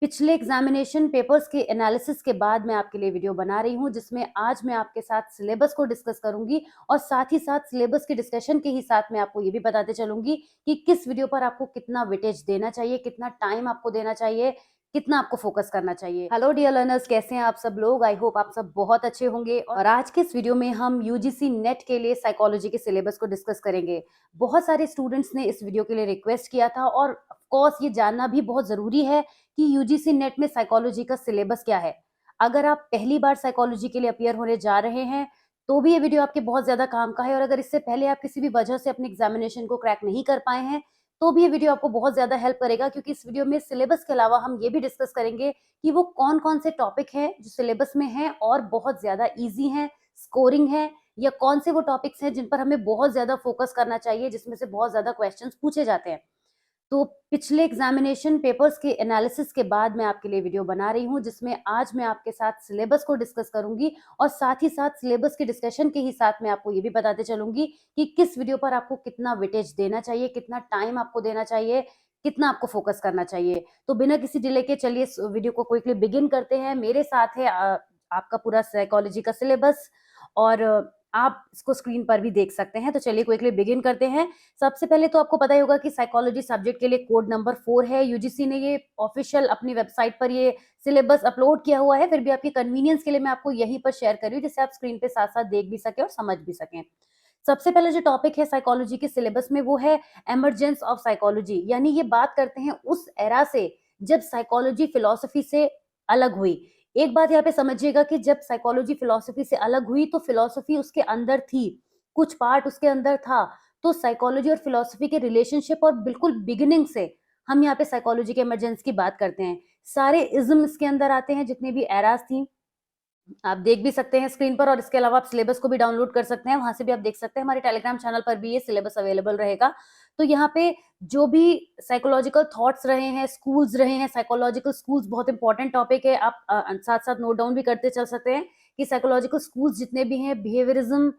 पिछले examination papers के analysis के बाद मैं आपके लिए वीडियो बना रही हूं जिसमें आज मैं आपके साथ सिलेबस को डिस्कस करूंगी और साथ ही साथ सिलेबस की डिस्कशन के ही साथ मैं आपको ये भी बताते चलूंगी कि किस वीडियो पर आपको कितना वेटेज देना चाहिए, कितना टाइम आपको देना चाहिए, कितना आपको फोकस करना चाहिए। हेलो डियर लर्नर्स, कैसे हैं आप सब लोग? आई होप आप सब बहुत अच्छे होंगे। और आज के इस वीडियो में हम यूजीसी नेट के लिए साइकोलॉजी के सिलेबस को डिस्कस करेंगे। बहुत सारे स्टूडेंट्स ने इस वीडियो के लिए रिक्वेस्ट किया था और ऑफ कोर्स ये जानना भी बहुत जरूरी है कि यूजीसी नेट में साइकोलॉजी का सिलेबस क्या है। अगर आप पहली बार साइकोलॉजी के लिए अपियर होने जा रहे हैं तो भी ये वीडियो आपके बहुत ज्यादा काम का है, और अगर इससे पहले आप किसी भी वजह से अपने एग्जामिनेशन को क्रैक नहीं कर पाए हैं तो भी ये वीडियो आपको बहुत ज्यादा हेल्प करेगा, क्योंकि इस वीडियो में सिलेबस के अलावा हम ये भी डिस्कस करेंगे कि वो कौन कौन से टॉपिक हैं जो सिलेबस में हैं और बहुत ज्यादा ईजी हैं, स्कोरिंग है, या कौन से वो टॉपिक्स हैं जिन पर हमें बहुत ज्यादा फोकस करना चाहिए, जिसमें से बहुत ज्यादा क्वेश्चंस पूछे जाते हैं। तो पिछले एग्जामिनेशन पेपर्स के एनालिसिस के बाद मैं आपके लिए वीडियो बना रही हूं जिसमें आज मैं आपके साथ सिलेबस को डिस्कस करूंगी और साथ ही साथ सिलेबस की डिस्कशन के ही साथ मैं आपको ये भी बताते चलूंगी कि किस वीडियो पर आपको कितना वेटेज देना चाहिए, कितना टाइम आपको देना चाहिए, कितना आपको फोकस करना चाहिए। तो बिना किसी डिले के चलिए इस वीडियो को क्विकली बिगिन करते हैं। मेरे साथ है आपका पूरा साइकोलॉजी का सिलेबस, और आप इसको स्क्रीन पर भी देख सकते हैं। तो चलिए क्विकली बिगिन करते हैं। सबसे पहले तो आपको पता ही होगा कि साइकोलॉजी सब्जेक्ट के लिए कोड नंबर 4 है। यूजीसी ने ये ऑफिशियल अपनी वेबसाइट पर ये सिलेबस अपलोड किया हुआ है, फिर भी आपकी कन्वीनियंस के लिए मैं आपको यहीं पर शेयर कर रही हूँ जिससे आप स्क्रीन पे साथ साथ देख भी सके और समझ भी सकें। सबसे पहले जो टॉपिक है साइकोलॉजी के सिलेबस में वो है एमरजेंस ऑफ साइकोलॉजी, यानी ये बात करते हैं उस एरा से जब साइकोलॉजी फिलोसफी से अलग हुई। एक बात यहाँ पे समझिएगा कि जब साइकोलॉजी फिलोसफी से अलग हुई तो फिलोसफी उसके अंदर थी, कुछ पार्ट उसके अंदर था। तो साइकोलॉजी और फिलोसफी के रिलेशनशिप और बिल्कुल बिगिनिंग से हम यहाँ पे साइकोलॉजी के इमरजेंस की बात करते हैं। सारे इज्म इसके अंदर आते हैं, जितने भी एराज थी आप देख भी सकते हैं स्क्रीन पर, और इसके अलावा आप सिलेबस को भी डाउनलोड कर सकते हैं, वहां से भी आप देख सकते हैं। हमारे टेलीग्राम चैनल पर भी ये सिलेबस अवेलेबल रहेगा। तो यहाँ पे जो भी साइकोलॉजिकल थॉट्स रहे हैं, स्कूल्स रहे हैं, साइकोलॉजिकल स्कूल्स बहुत इंपॉर्टेंट टॉपिक है। आप साथ साथ नोट डाउन भी करते चल सकते हैं कि साइकोलॉजिकल स्कूल्स जितने भी हैं, बिहेवियरिज्म,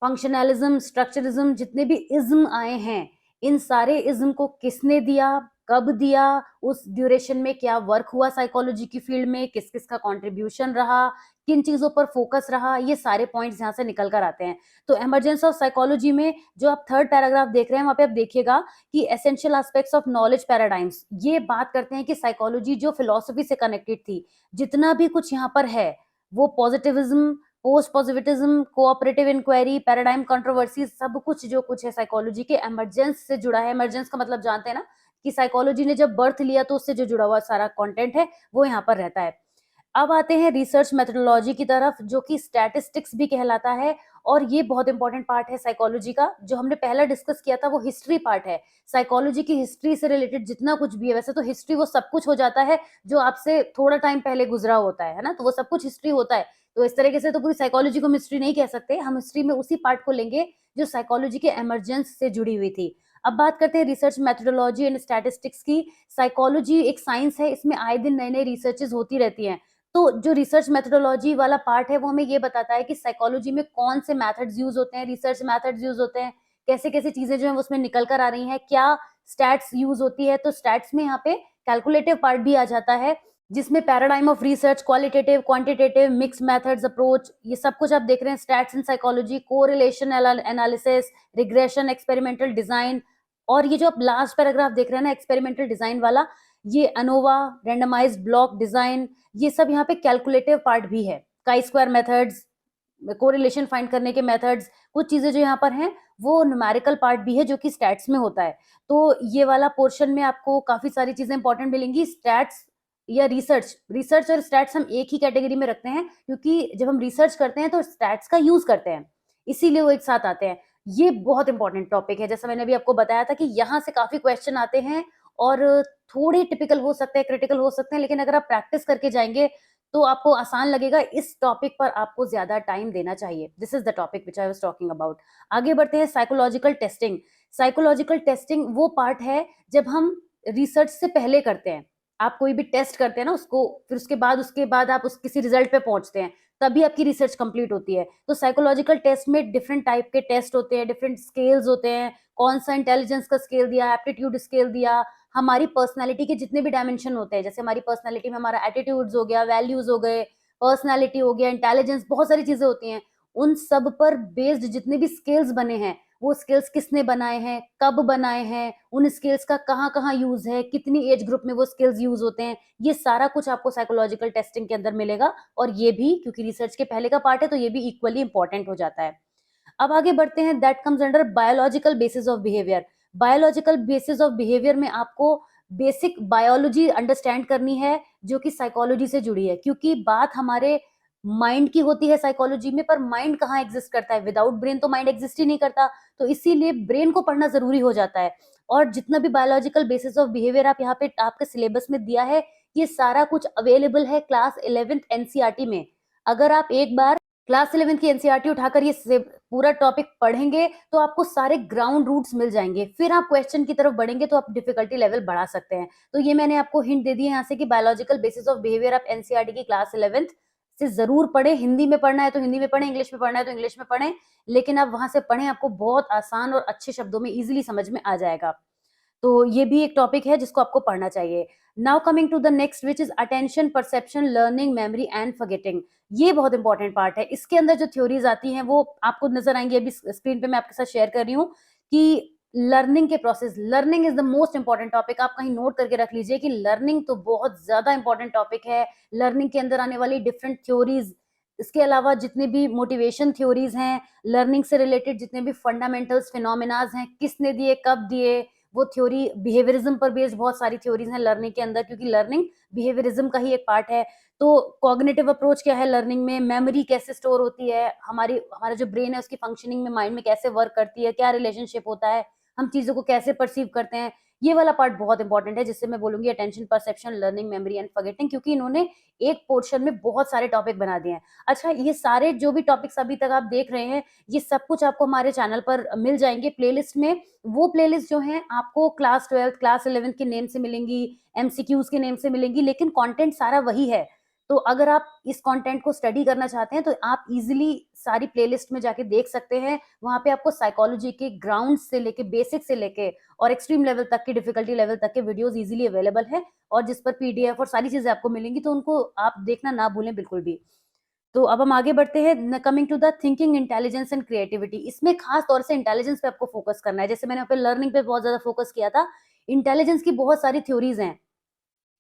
फंक्शनलिज्म, स्ट्रक्चरिज्म, जितने भी इज्म आए हैं, इन सारे इज्म को किसने दिया, कब दिया, उस ड्यूरेशन में क्या वर्क हुआ साइकोलॉजी की फील्ड में, किस किस का कंट्रीब्यूशन रहा, किन चीजों पर फोकस रहा, ये सारे पॉइंट्स यहाँ से निकल कर आते हैं। तो एमरजेंस ऑफ साइकोलॉजी में जो आप थर्ड पैराग्राफ देख रहे हैं वहां पे आप देखिएगा कि essential aspects of knowledge paradigms, ये बात करते हैं कि साइकोलॉजी जो फिलोसफी से कनेक्टेड थी, जितना भी कुछ यहाँ पर है वो positivism, post positivism, cooperative inquiry, paradigm controversy, सब कुछ जो कुछ है साइकोलॉजी के एमरजेंस से जुड़ा है। एमरजेंस का मतलब जानते हैं ना कि साइकोलॉजी ने जब बर्थ लिया तो उससे जो जुड़ा हुआ सारा कंटेंट है वो यहाँ पर रहता है। अब आते हैं रिसर्च मेथोडोलॉजी की तरफ, जो कि स्टैटिस्टिक्स भी कहलाता है, और ये बहुत इंपॉर्टेंट पार्ट है साइकोलॉजी का। जो हमने पहला डिस्कस किया था वो हिस्ट्री पार्ट है। साइकोलॉजी की हिस्ट्री से रिलेटेड जितना कुछ भी है, वैसे तो हिस्ट्री वो सब कुछ हो जाता है जो आपसे थोड़ा टाइम पहले गुजरा होता है ना, तो वो सब कुछ हिस्ट्री होता है। तो इस तरीके से तो पूरी साइकोलॉजी को हम हिस्ट्री नहीं कह सकते, हम हिस्ट्री में उसी पार्ट को लेंगे जो साइकोलॉजी के एमरजेंस से जुड़ी हुई थी। अब बात करते हैं रिसर्च मेथोडोलॉजी एंड स्टैटिस्टिक्स की। साइकोलॉजी एक साइंस है, इसमें आए दिन नए नए रिसर्चेज होती रहती हैं। तो जो रिसर्च मेथोडोलॉजी वाला पार्ट है वो हमें ये बताता है कि साइकोलॉजी में कौन से मेथड्स यूज होते हैं, रिसर्च मेथड्स यूज होते हैं, कैसे कैसे चीजें जो है उसमें निकल कर आ रही हैं, क्या स्टैट्स यूज होती है। तो स्टैट्स में यहाँ पे कैलकुलेटिव पार्ट भी आ जाता है, जिसमें paradigm of research, qualitative, quantitative, mix methods approach, ये सब कुछ आप देख रहे हैं। Stats in psychology, correlation analysis, regression, experimental design, और ये जो आप लास्ट पैराग्राफ देख रहे हैं ना एक्सपेरिमेंटल डिजाइन वाला, ये अनोवा, रेंडमाइज्ड ब्लॉक डिजाइन, ये सब यहाँ पे कैलकुलेटिव पार्ट भी है। Chi square methods, correlation find करने के मेथड्स, कुछ चीजें जो यहाँ पर हैं वो न्यूमेरिकल पार्ट भी है जो कि स्टैट्स में होता है। तो ये वाला पोर्शन में आपको काफी सारी चीजें इंपॉर्टेंट मिलेंगी। स्टैट्स या रिसर्च और स्टैट्स हम एक ही कैटेगरी में रखते हैं, क्योंकि जब हम रिसर्च करते हैं तो स्टैट्स का यूज करते हैं, इसीलिए वो एक साथ आते हैं। ये बहुत इंपॉर्टेंट टॉपिक है, जैसा मैंने अभी आपको बताया था कि यहाँ से काफी क्वेश्चन आते हैं और थोड़े टिपिकल हो सकते हैं, क्रिटिकल हो सकते हैं, लेकिन अगर आप प्रैक्टिस करके जाएंगे तो आपको आसान लगेगा। इस टॉपिक पर आपको ज्यादा टाइम देना चाहिए। This is the topic which I was talking about. आगे बढ़ते हैं साइकोलॉजिकल टेस्टिंग। साइकोलॉजिकल टेस्टिंग वो पार्ट है जब हम रिसर्च से पहले करते हैं। आप कोई भी टेस्ट करते हैं ना उसको, फिर उसके बाद आप उस किसी रिजल्ट पे पहुंचते हैं, तभी आपकी रिसर्च कंप्लीट होती है। तो साइकोलॉजिकल टेस्ट में डिफरेंट टाइप के टेस्ट होते हैं, डिफरेंट स्केल्स होते हैं। कौन सा इंटेलिजेंस का स्केल दिया, एप्टीट्यूड स्केल दिया, हमारी पर्सनैलिटी के जितने भी डायमेंशन होते हैं, जैसे हमारी पर्सनैलिटी में हमारा एटीट्यूड्स हो गया, वैल्यूज़ हो गए, पर्सनैलिटी हो गया, इंटेलिजेंस, बहुत सारी चीज़ें होती हैं। उन सब पर बेस्ड जितने भी स्किल्स बने हैं, वो स्किल्स किसने बनाए हैं, कब बनाए हैं, उन स्किल्स का कहाँ-कहाँ यूज़ है, कितनी एज ग्रुप में वो स्किल्स यूज़ होते हैं, ये सारा कुछ आपको साइकोलॉजिकल टेस्टिंग के अंदर मिलेगा और ये भी क्योंकि रिसर्च के पहले का पार्ट है, तो ये भी इक्वली इम्पोर्टेंट हो जाता है। अब आगे बढ़ते हैं, that comes under biological basis of behaviour. Biological basis of behaviour में आपको बेसिक बायोलॉजी अंडरस्टैंड करनी है, जो कि साइकोलॉजी से जुड़ी है, क्योंकि बात हमारे माइंड की होती है साइकोलॉजी में, पर माइंड कहाँ एग्जिस्ट करता है, विदाउट ब्रेन तो माइंड एग्जिस्ट ही नहीं करता, तो इसीलिए ब्रेन को पढ़ना जरूरी हो जाता है। और जितना भी बायोलॉजिकल बेसिस ऑफ बिहेवियर आप यहाँ पे आपके सिलेबस में दिया है, ये सारा कुछ अवेलेबल है क्लास 11th एनसीईआरटी में। अगर आप एक बार क्लास 11th की एनसीईआरटी उठाकर ये पूरा टॉपिक पढ़ेंगे, तो आपको सारे ग्राउंड रूट्स मिल जाएंगे, फिर आप क्वेश्चन की तरफ बढ़ेंगे तो आप डिफिकल्टी लेवल बढ़ा सकते हैं। तो ये मैंने आपको हिंट दे दी है यहाँ से कि बायोलॉजिकल बेसिस ऑफ बिहेवियर आप एनसीईआरटी की क्लास 11th से जरूर पढ़े। हिंदी में पढ़ना है तो हिंदी में पढ़ें, इंग्लिश में पढ़ना है तो इंग्लिश में पढ़ें, लेकिन आप वहां से पढ़ें, आपको बहुत आसान और अच्छे शब्दों में इजिली समझ में आ जाएगा। तो ये भी एक टॉपिक है जिसको आपको पढ़ना चाहिए। Now coming to the next which is attention, perception, learning, memory and forgetting. ये बहुत इंपॉर्टेंट पार्ट है। इसके अंदर जो थ्योरीज आती हैं वो आपको नजर आएंगी, अभी स्क्रीन पे मैं आपके साथ शेयर कर रही हूँ कि लर्निंग के process, learning is the most important topic. आप कहीं नोट करके रख लीजिए कि लर्निंग तो बहुत ज्यादा इंपॉर्टेंट टॉपिक है। लर्निंग के अंदर आने वाली डिफरेंट थ्योरीज, इसके अलावा जितने भी मोटिवेशन थ्योरीज हैं, लर्निंग से रिलेटेड जितने भी फंडामेंटल्स फिनोमिनाज हैं, किसने दिए, कब दिए, वो थ्योरी, बिहेवियरिज्म पर बेस्ड बहुत सारी थ्योरीज हैं लर्निंग के अंदर, क्योंकि लर्निंग बिहेवियरिज्म का ही एक पार्ट है। तो कॉग्निटिव अप्रोच क्या है लर्निंग में, मेमोरी कैसे स्टोर होती है, हमारा जो ब्रेन है उसकी फंक्शनिंग में माइंड में कैसे वर्क करती है, क्या रिलेशनशिप होता है, हम चीजों को कैसे परसीव करते हैं, ये वाला पार्ट बहुत इंपॉर्टेंट है, जिससे मैं बोलूंगी attention, perception, learning, memory and forgetting, क्योंकि इन्होंने एक पोर्शन में बहुत सारे टॉपिक बना दिए हैं। अच्छा, ये सारे जो भी टॉपिक्स अभी तक आप देख रहे हैं, ये सब कुछ आपको हमारे चैनल पर मिल जाएंगे प्लेलिस्ट में। वो प्लेलिस्ट जो हैं आपको क्लास 12th, क्लास 11th के नेम से मिलेंगी, एमसीक्यूज के नेम से मिलेंगी, लेकिन कंटेंट सारा वही है। तो अगर आप इस कंटेंट को स्टडी करना चाहते हैं तो आप इजीली सारी प्लेलिस्ट में जाके देख सकते हैं। वहां पे आपको साइकोलॉजी के ग्राउंड से लेके, बेसिक से लेके और एक्सट्रीम लेवल तक के, डिफिकल्टी लेवल तक के वीडियोस इजीली अवेलेबल है, और जिस पर पीडीएफ और सारी चीजें आपको मिलेंगी, तो उनको आप देखना ना भूलें बिल्कुल भी। तो अब हम आगे बढ़ते हैं, coming to the thinking, intelligence and creativity. इसमें खास तौर से इंटेलिजेंस पे आपको फोकस करना है, जैसे मैंने यहाँ पे लर्निंग पे बहुत ज्यादा फोकस किया था। इंटेलिजेंस की बहुत सारी थ्योरीज हैं।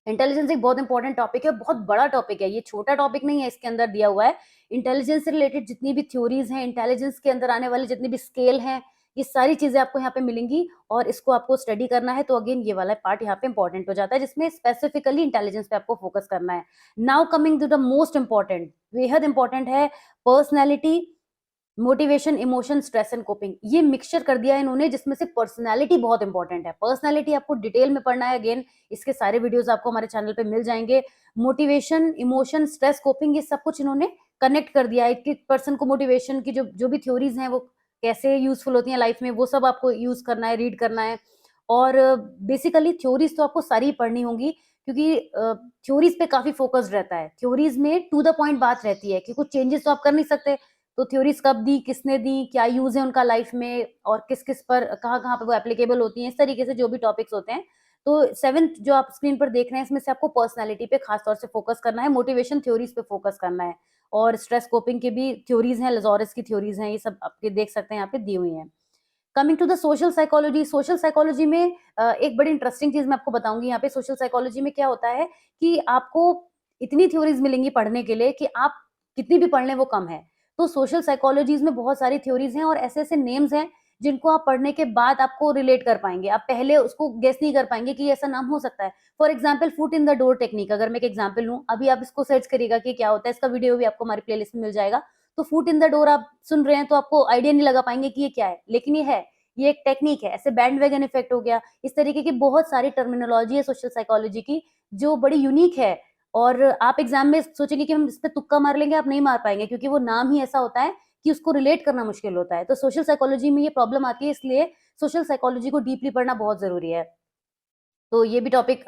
इंटेलिजेंस एक बहुत इंपॉर्टेंट टॉपिक है, बहुत बड़ा टॉपिक है, ये छोटा टॉपिक नहीं है, इसके अंदर दिया हुआ है। इंटेलिजेंस से रिलेटेड जितनी भी थ्योरीज हैं, इंटेलिजेंस के अंदर आने वाले जितने भी स्केल हैं, ये सारी चीजें आपको यहाँ पे मिलेंगी, और इसको आपको स्टडी करना है। तो अगेन ये वाला पार्ट यहाँ पे इंपॉर्टेंट हो जाता है, जिसमें स्पेसिफिकली इंटेलिजेंस पे आपको फोकस करना है। Now coming to the most important, बेहद इंपॉर्टेंट है, personality, motivation, emotion, stress and coping. ये मिक्सचर कर दिया है इन्होंने, जिसमें से पर्सनालिटी बहुत इंपॉर्टेंट है। पर्सनालिटी आपको डिटेल में पढ़ना है, अगेन इसके सारे वीडियोस आपको हमारे चैनल पे मिल जाएंगे। मोटिवेशन, इमोशन, स्ट्रेस, कोपिंग, ये सब कुछ इन्होंने कनेक्ट कर दिया है कि पर्सन को मोटिवेशन की जो जो भी थ्योरीज हैं वो कैसे यूजफुल होती हैं लाइफ में, वो सब आपको यूज करना है, रीड करना है। और बेसिकली थ्योरीज तो आपको सारी पढ़नी होंगी, क्योंकि थ्योरीज पे काफी फोकस्ड रहता है। थ्योरीज में टू द पॉइंट बात रहती है कि कुछ चेंजेस तो आप कर नहीं सकते, तो थ्योरीज कब दी, किसने दी, क्या यूज है उनका लाइफ में, और किस किस पर, कहाँ कहाँ पे वो एप्लीकेबल होती हैं, इस तरीके से जो भी टॉपिक्स होते हैं। तो 7th जो आप स्क्रीन पर देख रहे हैं, इसमें से आपको पर्सनालिटी पे खास तौर से फोकस करना है, मोटिवेशन थ्योरीज पे फोकस करना है, और स्ट्रेस कोपिंग की भी थ्योरीज हैं, लजोरस की थ्योरीज हैं, ये सब आपके देख सकते हैं यहाँ पे दी हुई हैं। Coming to the social psychology, social psychology में एक बड़ी इंटरेस्टिंग चीज मैं आपको बताऊंगी यहाँ पे। सोशल साइकोलॉजी में क्या होता है कि आपको इतनी थ्योरीज मिलेंगी पढ़ने के लिए कि आप कितनी भी पढ़ लें वो कम है। तो सोशल साइकोलॉजीज में बहुत सारी थ्योरीज हैं, और ऐसे ऐसे नेम्स हैं जिनको आप पढ़ने के बाद आपको रिलेट कर पाएंगे, आप पहले उसको गेस नहीं कर पाएंगे कि ऐसा नाम हो सकता है। For example, foot in the door technique, अगर मैं एक एग्जाम्पल लूं, अभी आप इसको सर्च करिएगा कि क्या होता है, इसका वीडियो भी आपको हमारी प्लेलिस्ट में मिल जाएगा। तो फुट इन द डोर आप सुन रहे हैं तो आपको आइडिया नहीं लगा पाएंगे कि ये क्या है, लेकिन ये है, ये एक टेक्निक है। ऐसे बैंड वैगन इफेक्ट हो गया, इस तरीके की बहुत सारी टर्मिनोलॉजी है सोशल साइकोलॉजी की, जो बड़ी यूनिक है। और आप एग्जाम में सोचेंगे कि हम इस पे तुक्का मार लेंगे, आप नहीं मार पाएंगे, क्योंकि वो नाम ही ऐसा होता है कि उसको रिलेट करना मुश्किल होता है। तो सोशल साइकोलॉजी में ये प्रॉब्लम आती है, इसलिए सोशल साइकोलॉजी को डीपली पढ़ना बहुत जरूरी है। तो ये भी टॉपिक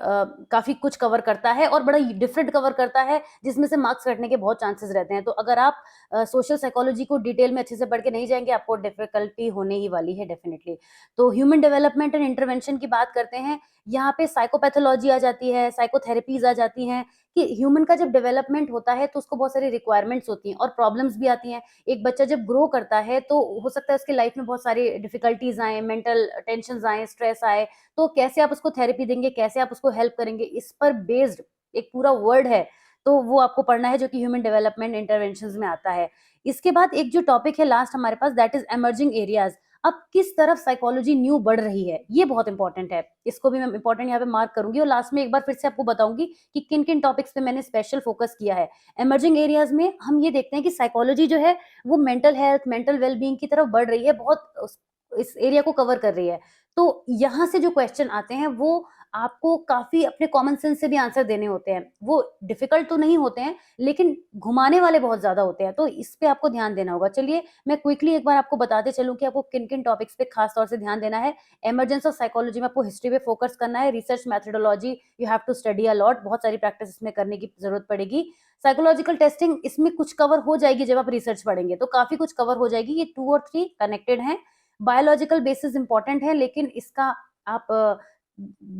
काफ़ी कुछ कवर करता है और बड़ा डिफरेंट कवर करता है, जिसमें से मार्क्स कटने के बहुत चांसेस रहते हैं। तो अगर आप सोशल साइकोलॉजी को डिटेल में अच्छे से पढ़ के नहीं जाएँगे, आपको डिफ़िकल्टी होने ही वाली है डेफ़िनिटली। तो ह्यूमन डेवलपमेंट एंड इंटरवेंशन की बात करते हैं, यहाँ पे साइकोपैथोलॉजी आ जाती है, साइकोथेरेपीज़ आ जाती हैं, कि ह्यूमन का जब डेवलपमेंट होता है, तो उसको बहुत सारी रिक्वायरमेंट्स होती हैं और प्रॉब्लम्स भी आती हैं। एक बच्चा जब ग्रो करता है, तो हो सकता है उसकी लाइफ़ में बहुत सारी डिफ़िकल्टीज़ आएँ, मेंटल टेंशन्स आएँ, स्ट्रेस आए, तो कैसे आप उसको थेरेपी देंगे, कैसे आप उसको हेल्प करेंगे, इस पर बेस्ड एक पूरा वर्ड है, तो वो आपको पढ़ना है जो कि ह्यूमन डेवलपमेंट इंटरवेंशंस में आता है। इसके बाद एक जो टॉपिक है लास्ट हमारे पास दैट इज़ इमर्जिंग एरियाज़। अब किस तरफ साइकोलॉजी न्यू बढ़ रही है, ये बहुत इंपॉर्टेंट है। इसको भी मैं इंपॉर्टेंट यहाँ पे मार्क करूँगी और लास्ट में एक बार फिर से आपको बताऊँगी कि किन-किन टॉपिक्स पे मैंने स्पेशल फोकस किया है। इमर्जिंग एरियाज़ में हम ये देखते हैं कि साइकोलॉजी जो है, वो मेंटल हेल्थ, मेंटल वेल-बीइंग की तरफ बढ़ रही है, बहुत उस इस एरिया को कवर कर रही है। तो यहाँ से जो क्वेश्चन आते हैं वो आपको काफ़ी अपने कॉमन सेंस से भी आंसर देने होते हैं। वो डिफ़िकल्ट तो नहीं होते हैं, लेकिन घुमाने वाले बहुत ज़्यादा होते हैं, तो इस पे आपको ध्यान देना होगा। चलिए, मैं क्विकली एक बार आपको बताते चलूँ कि आपको किन-किन टॉपिक्स पे ख़ास तौर से ध्यान देना है। इमर्जेंस ऑफ साइकोलॉजी में आपको हिस्ट्री पे फ़ोकस करना है, research methodology you have to study a lot, बहुत सारी प्रैक्टिस इसमें करने की ज़रूरत पड़ेगी। साइकोलॉजिकल टेस्टिंग इसमें कुछ कवर हो जाएगी जब आप रिसर्च पढ़ेंगे, तो काफ़ी कुछ कवर हो जाएगी, ये 2 और 3 कनेक्टेड हैं। बायोलॉजिकल बेसिस इम्पोर्टेंट है, लेकिन इसका आप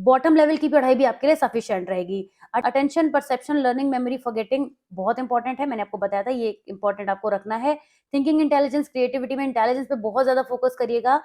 बॉटम लेवल की पढ़ाई भी आपके लिए सफिशिएंट रहेगी। Attention, perception, learning, memory, forgetting बहुत इंपॉर्टेंट है, मैंने आपको बताया था, ये इंपॉर्टेंट आपको रखना है। थिंकिंग इंटेलिजेंस, क्रिएटिविटी में इंटेलिजेंस पे बहुत ज़्यादा फोकस करिएगा,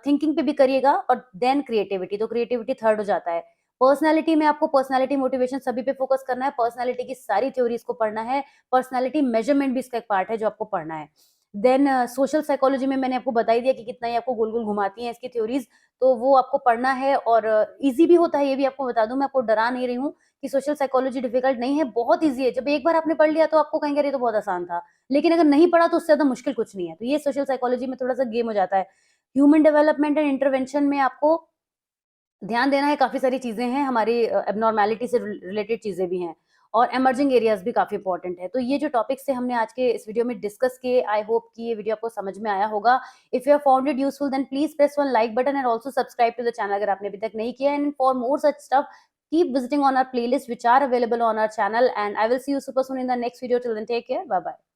थिंकिंग पे भी करिएगा और देन क्रिएटिविटी, तो क्रिएटिविटी थर्ड हो जाता है। पर्सनैलिटी में आपको पर्सनैलिटी मोटिवेशन सभी पे फोकस करना है, पर्सनैलिटी की सारी थ्योरीज़ को पढ़ना है, पर्सनैलिटी मेजरमेंट भी इसका एक पार्ट है जो आपको पढ़ना है। देन सोशल साइकोलॉजी में मैंने आपको बता ही दिया कि कितना ही आपको गोल-गोल घुमाती हैं इसकी थ्योरीज़, तो वो आपको पढ़ना है और ईज़ी भी होता है, ये भी आपको बता दूँ, मैं आपको डरा नहीं रही हूँ कि सोशल साइकोलॉजी डिफिकल्ट नहीं है, बहुत ईज़ी है। जब एक बार आपने पढ़ लिया तो आपको कहेंगे अरे! ये तो बहुत आसान था। लेकिन अगर नहीं पढ़ा तो उससे ज़्यादा मुश्किल कुछ नहीं है। तो ये सोशल साइकोलॉजी में थोड़ा-सा गेम हो जाता है। ह्यूमन डेवलपमेंट एंड इंटरवेंशन में आपको ध्यान देना है, काफ़ी सारी चीज़ें हैं, हमारी एब्नॉर्मैलिटी से रिलेटेड चीज़ें भी हैं और इमर्जिंग एरियाज़ भी काफ़ी इंपॉर्टेंट है। तो ये जो टॉपिक्स थे हमने आज के इस वीडियो में डिस्कस किए, आई होप कि ये वीडियो आपको समझ में आया होगा। If you have found it useful then please press one like button and also subscribe to the channel अगर आपने अभी तक नहीं किया है and for more such stuff keep visiting on our playlist which are available on our channel and I will see you super soon in the next video till then take care, bye bye.